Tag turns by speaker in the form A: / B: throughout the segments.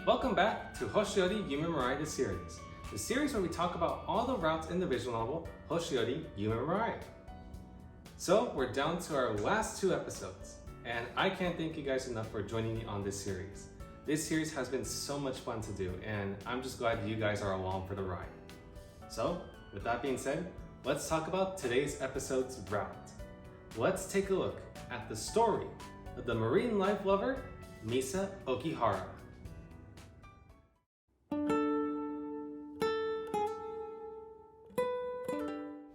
A: Welcome back to Hoshi Ori Yume Mirai the series where we talk about all the routes in the visual novel Hoshi Ori Yume Mirai. So we're down to our last 2 episodes, and I can't thank you guys enough for joining me on this series. This series has been so much fun to do, and I'm just glad you guys are along for the ride. So, with that being said, let's talk about today's episode's route. Let's take a look at the story of the marine life lover, Misa Okihara.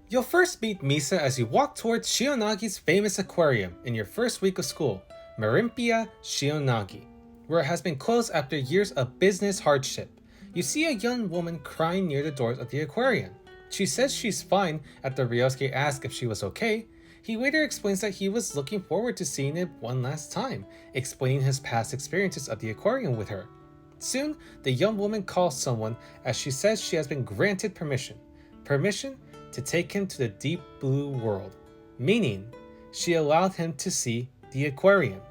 A: You'll first meet Misa as you walk towards Shionagi's famous aquarium in your first week of school, Marimpia Shionagi, where it has been closed after years of business hardship. You see a young woman crying near the doors of the aquarium. She says she's fine after Ryosuke asks if she was okay. He later explains that he was looking forward to seeing it one last time, explaining his past experiences of the aquarium with her. Soon, the young woman calls someone as she says she has been granted permission to take him to the deep blue world, meaning she allowed him to see the aquarium.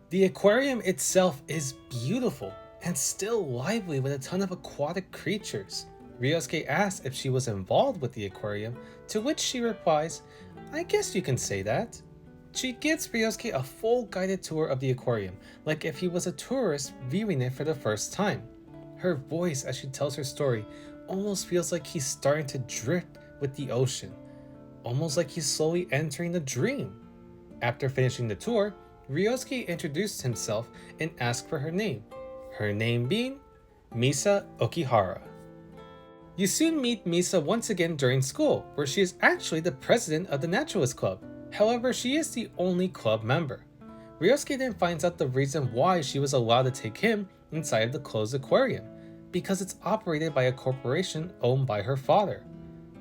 A: The aquarium itself is beautiful and still lively with a ton of aquatic creatures. Ryosuke asks if she was involved with the aquarium, to which she replies, "I guess you can say that." She gives Ryosuke a full guided tour of the aquarium, like if he was a tourist viewing it for the first time. Her voice as she tells her story almost feels like he's starting to drift with the ocean, almost like he's slowly entering a dream. After finishing the tour, Ryosuke introduced himself and asked for her name being Misa Okihara. You soon meet Misa once again during school, where she is actually the president of the Naturalist Club. However, she is the only club member. Ryosuke then finds out the reason why she was allowed to take him inside of the closed aquarium, because it's operated by a corporation owned by her father.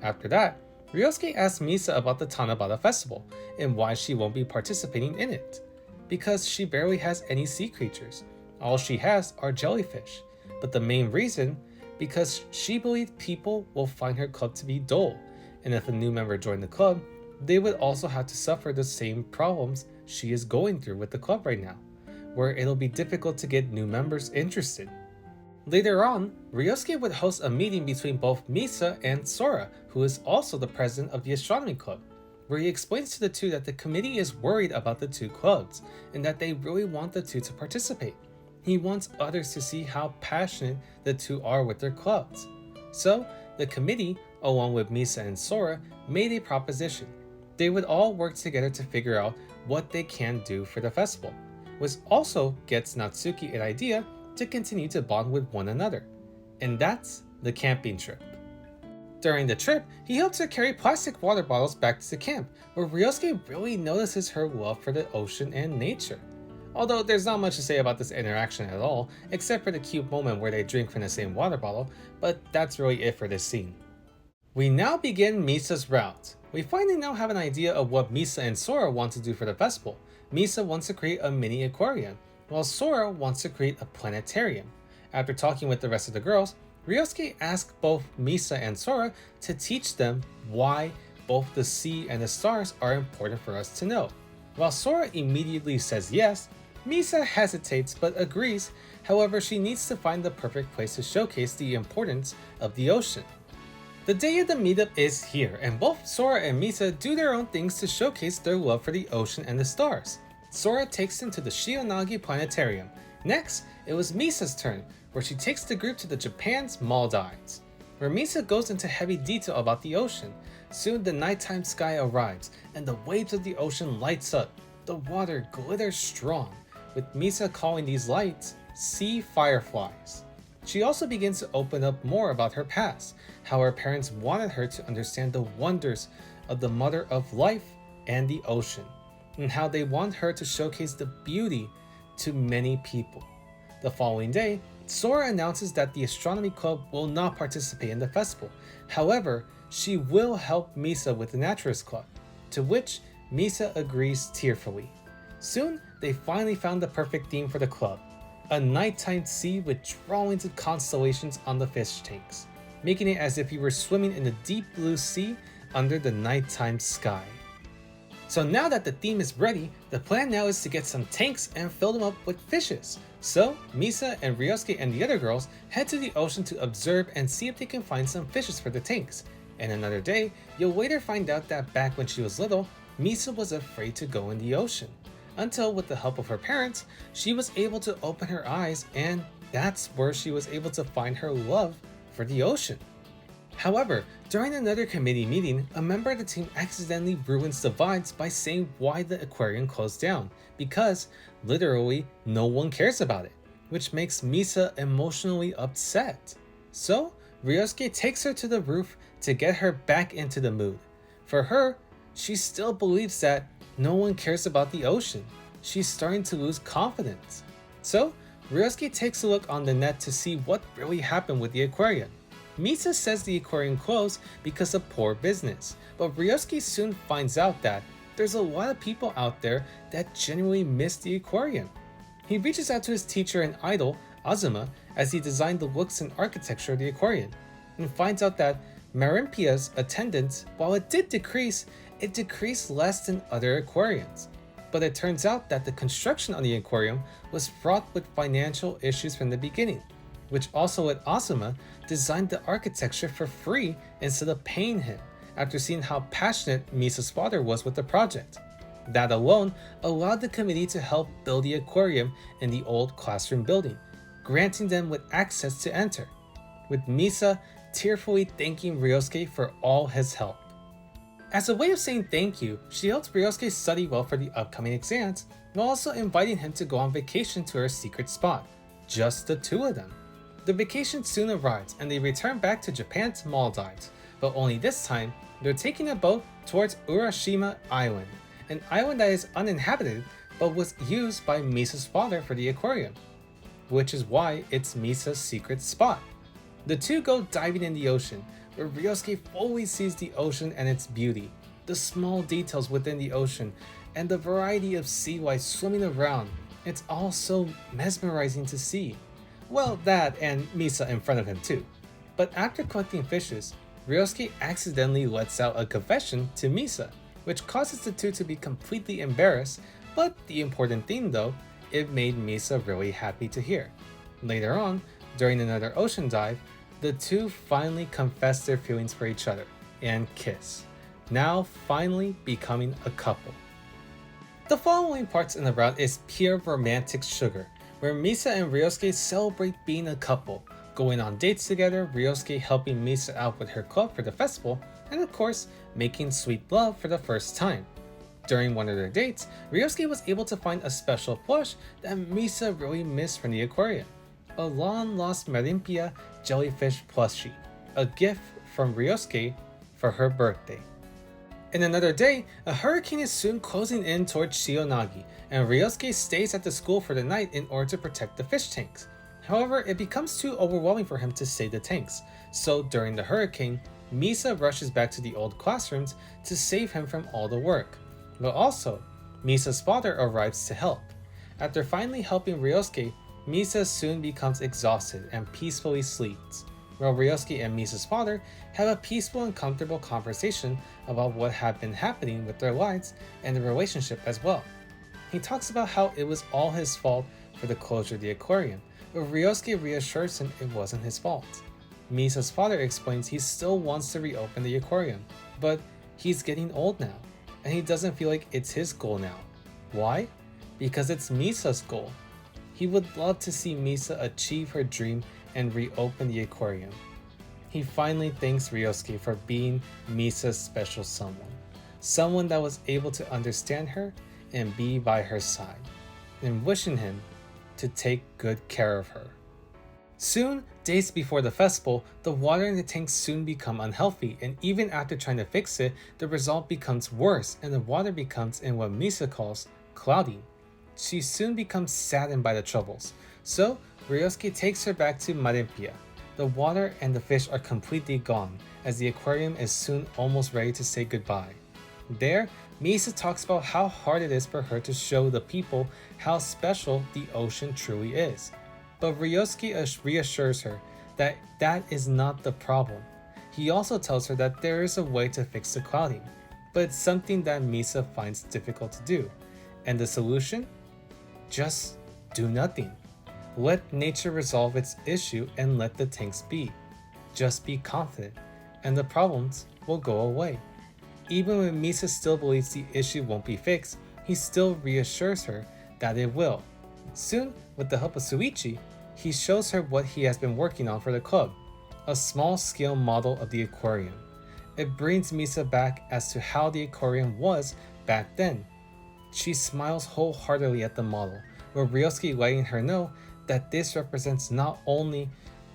A: After that, Ryosuke asks Misa about the Tanabata festival and why she won't be participating in it. Because she barely has any sea creatures. All she has are jellyfish. But the main reason, because she believed people will find her club to be dull, and if a new member joined the club, they would also have to suffer the same problems she is going through with the club right now, where it'll be difficult to get new members interested. Later on, Ryosuke would host a meeting between both Misa and Sora, who is also the president of the astronomy club, where he explains to the two that the committee is worried about the two clubs and that they really want the two to participate. He wants others to see how passionate the two are with their clubs. So, the committee, along with Misa and Sora, made a proposition. They would all work together to figure out what they can do for the festival, which also gets Natsuki an idea to continue to bond with one another. And that's the camping trip. During the trip, he helps her carry plastic water bottles back to the camp, where Ryosuke really notices her love for the ocean and nature. Although there's not much to say about this interaction at all, except for the cute moment where they drink from the same water bottle, but that's really it for this scene. We now begin Misa's route. We finally now have an idea of what Misa and Sora want to do for the festival. Misa wants to create a mini aquarium, while Sora wants to create a planetarium. After talking with the rest of the girls, Ryosuke asks both Misa and Sora to teach them why both the sea and the stars are important for us to know. While Sora immediately says yes, Misa hesitates but agrees. However, she needs to find the perfect place to showcase the importance of the ocean. The day of the meetup is here, and both Sora and Misa do their own things to showcase their love for the ocean and the stars. Sora takes them to the Shionagi Planetarium. Next, it was Misa's turn, where she takes the group to the Japan's Maldives, where Misa goes into heavy detail about the ocean. Soon the nighttime sky arrives, and the waves of the ocean lights up. The water glitters strong, with Misa calling these lights sea fireflies. She also begins to open up more about her past, how her parents wanted her to understand the wonders of the mother of life and the ocean, and how they want her to showcase the beauty to many people. The following day, Sora announces that the astronomy club will not participate in the festival. However, she will help Misa with the Naturalist Club, to which Misa agrees tearfully. Soon, they finally found the perfect theme for the club, a nighttime sea with drawings of constellations on the fish tanks, making it as if you were swimming in the deep blue sea under the nighttime sky. So now that the theme is ready, the plan now is to get some tanks and fill them up with fishes. So Misa and Ryosuke and the other girls head to the ocean to observe and see if they can find some fishes for the tanks. And another day, you'll later find out that back when she was little, Misa was afraid to go in the ocean. Until with the help of her parents, she was able to open her eyes, and that's where she was able to find her love for the ocean. However, during another committee meeting, a member of the team accidentally ruins the vibes by saying why the aquarium closed down, because literally no one cares about it, which makes Misa emotionally upset. So Ryosuke takes her to the roof to get her back into the mood. For her, she still believes that no one cares about the ocean. She's starting to lose confidence. So Ryosuke takes a look on the net to see what really happened with the aquarium. Misa says the aquarium closed because of poor business, but Ryosuke soon finds out that there's a lot of people out there that genuinely miss the aquarium. He reaches out to his teacher and idol, Azuma, as he designed the looks and architecture of the aquarium, and finds out that Marimpia's attendance, while it did decrease, it decreased less than other aquariums. But it turns out that the construction on the aquarium was fraught with financial issues from the beginning, which also let Azuma design the architecture for free instead of paying him, after seeing how passionate Misa's father was with the project. That alone allowed the committee to help build the aquarium in the old classroom building, granting them with access to enter, with Misa tearfully thanking Ryosuke for all his help. As a way of saying thank you, she helps Ryosuke study well for the upcoming exams, while also inviting him to go on vacation to her secret spot, just the two of them. The vacation soon arrives and they return back to Japan's Maldives, but only this time, they're taking a boat towards Urashima Island, an island that is uninhabited but was used by Misa's father for the aquarium, which is why it's Misa's secret spot. The two go diving in the ocean, where Ryosuke fully sees the ocean and its beauty, the small details within the ocean, and the variety of sea life swimming around. It's all so mesmerizing to see. Well, that and Misa in front of him too. But after collecting fishes, Ryosuke accidentally lets out a confession to Misa, which causes the two to be completely embarrassed, but the important thing though, it made Misa really happy to hear. Later on, during another ocean dive, the two finally confess their feelings for each other and kiss, now finally becoming a couple. The following parts in the route is pure romantic sugar, where Misa and Ryosuke celebrate being a couple, going on dates together, Ryosuke helping Misa out with her club for the festival, and of course, making sweet love for the first time. During one of their dates, Ryosuke was able to find a special plush that Misa really missed from the aquarium, a long-lost Marimpia jellyfish plushie, a gift from Ryosuke for her birthday. In another day, a hurricane is soon closing in towards Shionagi, and Ryosuke stays at the school for the night in order to protect the fish tanks. However, it becomes too overwhelming for him to save the tanks, so during the hurricane, Misa rushes back to the old classrooms to save him from all the work. But also, Misa's father arrives to help. After finally helping Ryosuke, Misa soon becomes exhausted and peacefully sleeps, while Ryosuke and Misa's father have a peaceful and comfortable conversation about what had been happening with their lives and the relationship as well. He talks about how it was all his fault for the closure of the aquarium, but Ryosuke reassures him it wasn't his fault. Misa's father explains he still wants to reopen the aquarium, but he's getting old now, and he doesn't feel like it's his goal now. Why? Because it's Misa's goal. He would love to see Misa achieve her dream and reopen the aquarium. He finally thanks Ryosuke for being Misa's special someone that was able to understand her and be by her side, and wishing him to take good care of her. Soon, days before the festival, the water in the tanks soon become unhealthy, and even after trying to fix it, the result becomes worse and the water becomes in what Misa calls cloudy. She soon becomes saddened by the troubles, so Ryosuke takes her back to Marimpia. The water and the fish are completely gone, as the aquarium is soon almost ready to say goodbye. There, Misa talks about how hard it is for her to show the people how special the ocean truly is. But Ryosuke reassures her that that is not the problem. He also tells her that there is a way to fix the clouding. but it's something that Misa finds difficult to do. And the solution? Just do nothing. Let nature resolve its issue and let the tanks be. Just be confident, and the problems will go away. Even when Misa still believes the issue won't be fixed, he still reassures her that it will. Soon, with the help of Suichi, he shows her what he has been working on for the club, a small-scale model of the aquarium. It brings Misa back as to how the aquarium was back then. She smiles wholeheartedly at the model, with Ryosuke letting her know that this represents not only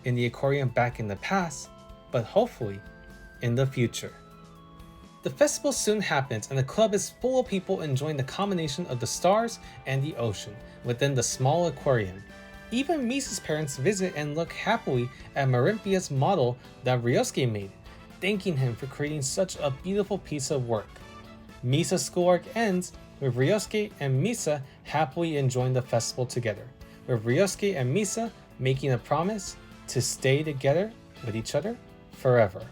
A: in the aquarium back in the past, but hopefully in the future. The festival soon happens and the club is full of people enjoying the combination of the stars and the ocean within the small aquarium. Even Misa's parents visit and look happily at Marimpia's model that Ryosuke made, thanking him for creating such a beautiful piece of work. Misa's school arc ends with Ryosuke and Misa happily enjoying the festival together, with Ryosuke and Misa making a promise to stay together with each other forever.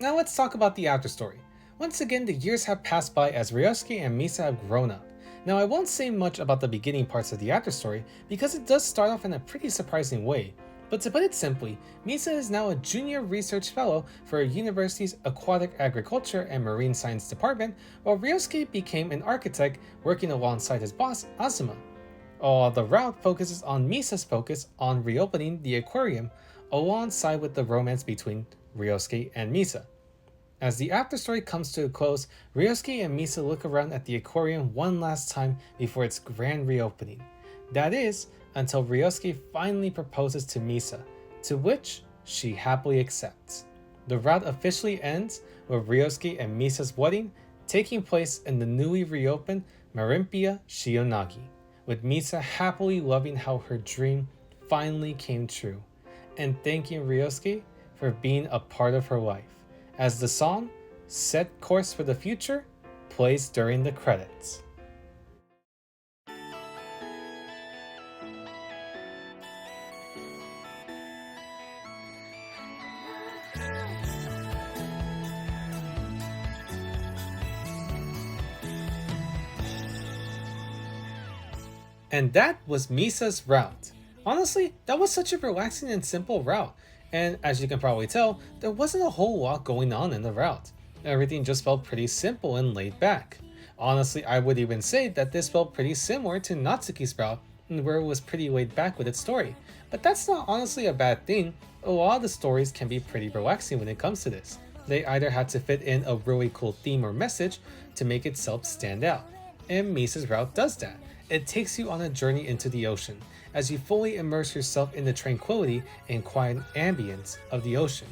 A: Now let's talk about the afterstory. Once again, the years have passed by as Ryosuke and Misa have grown up. Now I won't say much about the beginning parts of the afterstory because it does start off in a pretty surprising way. But to put it simply, Misa is now a junior research fellow for a university's Aquatic Agriculture and Marine Science department, while Ryosuke became an architect working alongside his boss, Azuma. All the route focuses on Misa's focus on reopening the aquarium, alongside with the romance between Ryosuke and Misa. As the afterstory comes to a close, Ryosuke and Misa look around at the aquarium one last time before its grand reopening. That is, until Ryosuke finally proposes to Misa, to which she happily accepts. The route officially ends with Ryosuke and Misa's wedding taking place in the newly reopened Marimpia Shionagi, with Misa happily loving how her dream finally came true, and thanking Ryosuke for being a part of her life, as the song, Set Course for the Future, plays during the credits. And that was Misa's route. Honestly, that was such a relaxing and simple route. And as you can probably tell, there wasn't a whole lot going on in the route. Everything just felt pretty simple and laid back. Honestly, I would even say that this felt pretty similar to Natsuki's route, where it was pretty laid back with its story. But that's not honestly a bad thing. A lot of the stories can be pretty relaxing when it comes to this. They either had to fit in a really cool theme or message to make itself stand out. And Misa's route does that. It takes you on a journey into the ocean, as you fully immerse yourself in the tranquility and quiet ambience of the ocean.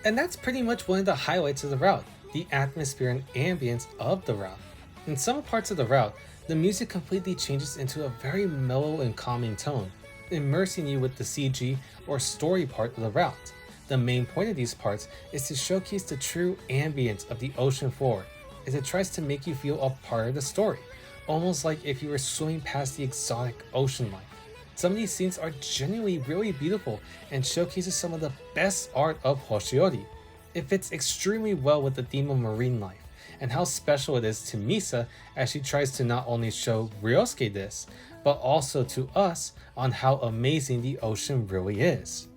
A: And that's pretty much one of the highlights of the route, the atmosphere and ambience of the route. In some parts of the route, the music completely changes into a very mellow and calming tone, immersing you with the CG or story part of the route. The main point of these parts is to showcase the true ambience of the ocean floor, as it tries to make you feel a part of the story, almost like if you were swimming past the exotic ocean life. Some of these scenes are genuinely really beautiful and showcases some of the best art of Hoshi Ori. It fits extremely well with the theme of marine life and how special it is to Misa as she tries to not only show Ryosuke this, but also to us on how amazing the ocean really is.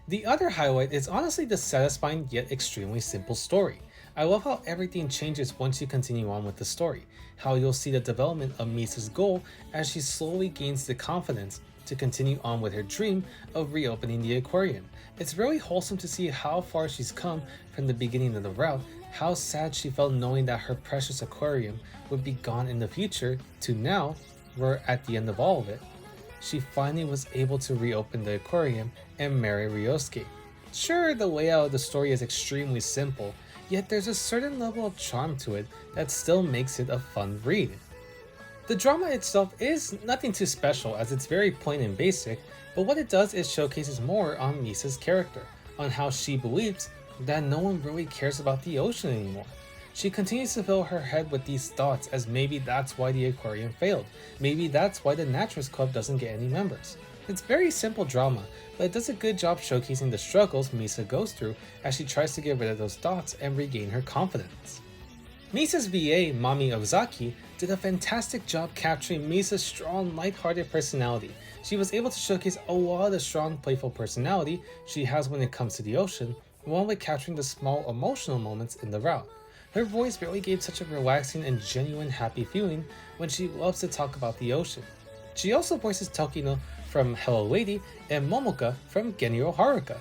A: The other highlight is honestly the satisfying yet extremely simple story. I love how everything changes once you continue on with the story, how you'll see the development of Misa's goal as she slowly gains the confidence to continue on with her dream of reopening the aquarium. It's really wholesome to see how far she's come from the beginning of the route, how sad she felt knowing that her precious aquarium would be gone in the future, to now, we're at the end of all of it. She finally was able to reopen the aquarium and marry Ryosuke. Sure, the layout of the story is extremely simple, yet there's a certain level of charm to it that still makes it a fun read. The drama itself is nothing too special as it's very plain and basic, but what it does is showcases more on Misa's character, on how she believes that no one really cares about the ocean anymore. She continues to fill her head with these thoughts as maybe that's why the aquarium failed, maybe that's why the Naturist Club doesn't get any members. It's very simple drama, but it does a good job showcasing the struggles Misa goes through as she tries to get rid of those thoughts and regain her confidence. Misa's VA, Mami Ozaki, did a fantastic job capturing Misa's strong, lighthearted personality. She was able to showcase a lot of the strong, playful personality she has when it comes to the ocean, along with capturing the small emotional moments in the route. Her voice really gave such a relaxing and genuine happy feeling when she loves to talk about the ocean. She also voices Tokino from Hello Lady and Momoka from Genio Haruka.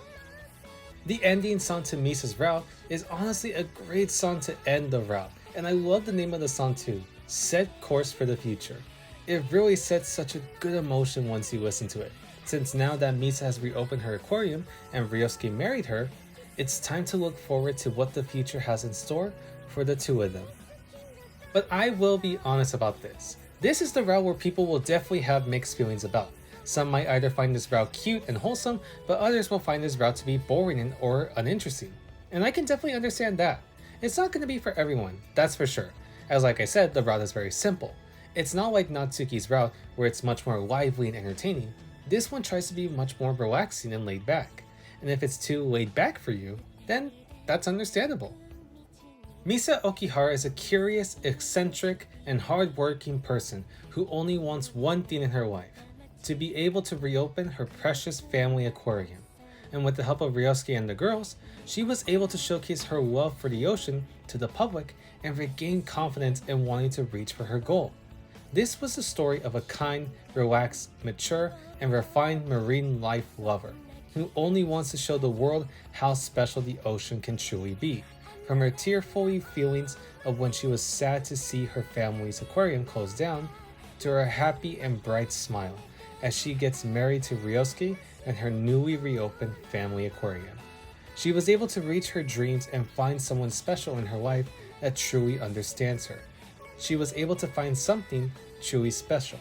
A: The ending song to Misa's route is honestly a great song to end the route, and I love the name of the song too, Set Course for the Future. It really sets such a good emotion once you listen to it, since now that Misa has reopened her aquarium and Ryosuke married her, it's time to look forward to what the future has in store for the two of them. But I will be honest about this. This is the route where people will definitely have mixed feelings about. Some might either find this route cute and wholesome, but others will find this route to be boring or uninteresting. And I can definitely understand that. It's not going to be for everyone, that's for sure. As like I said, the route is very simple. It's not like Natsuki's route where it's much more lively and entertaining. This one tries to be much more relaxing and laid back. And if it's too laid back for you, then that's understandable. Misa Okihara is a curious, eccentric, and hard-working person who only wants one thing in her life, to be able to reopen her precious family aquarium. And with the help of Ryosuke and the girls, she was able to showcase her love for the ocean to the public and regain confidence in wanting to reach for her goal. This was the story of a kind, relaxed, mature, and refined marine life lover who only wants to show the world how special the ocean can truly be. From her tearful feelings of when she was sad to see her family's aquarium close down, to her happy and bright smile as she gets married to Ryosuke and her newly reopened family aquarium. She was able to reach her dreams and find someone special in her life that truly understands her. She was able to find something truly special,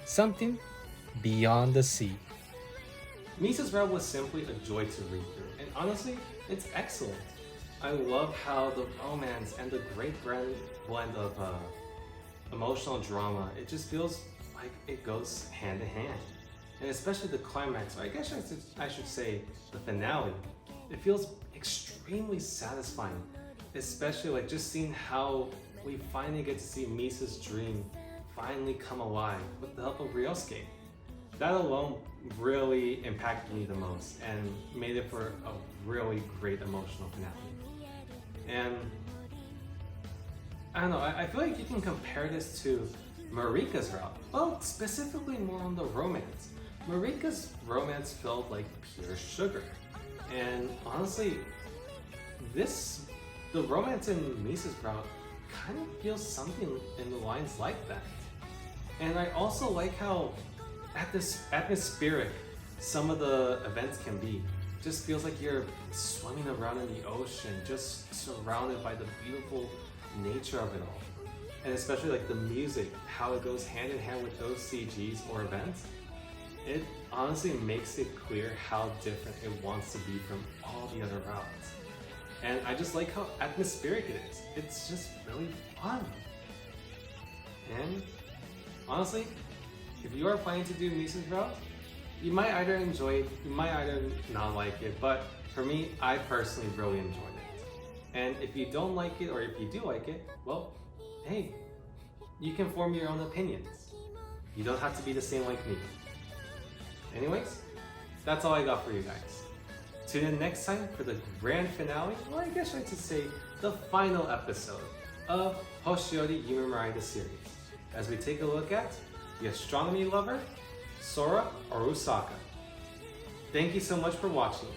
A: something beyond the sea. Misa's route was simply a joy to read through, and honestly, it's excellent. I love how the romance and the great blend of emotional drama, it just feels like it goes hand in hand. And especially the climax, or I guess I should say the finale, it feels extremely satisfying, especially like just seeing how we finally get to see Misa's dream finally come alive with the help of Ryosuke. That alone really impacted me the most and made it for a really great emotional finale. And I don't know, I feel like you can compare this to Marika's route. Well, specifically more on the romance. Marika's romance felt like pure sugar. And honestly, the romance in Misa's route kind of feels something in the lines like that. And I also like how atmospheric some of the events can be. Just feels like you're swimming around in the ocean, just surrounded by the beautiful nature of it all. And especially like the music, how it goes hand in hand with those CGs or events. It honestly makes it clear how different it wants to be from all the other routes. And I just like how atmospheric it is. It's just really fun. And honestly, if you are planning to do Misa's route, you might either enjoy it, you might either not like it, but for me, I personally really enjoyed it. And if you don't like it, or if you do like it, well, hey, you can form your own opinions. You don't have to be the same like me. Anyways, that's all I got for you guys. Tune in next time for the grand finale, or I guess I should say the final episode of Hoshi Ori Yume Mirai the series, as we take a look at the astronomy lover, Sora or Usaka. Thank you so much for watching.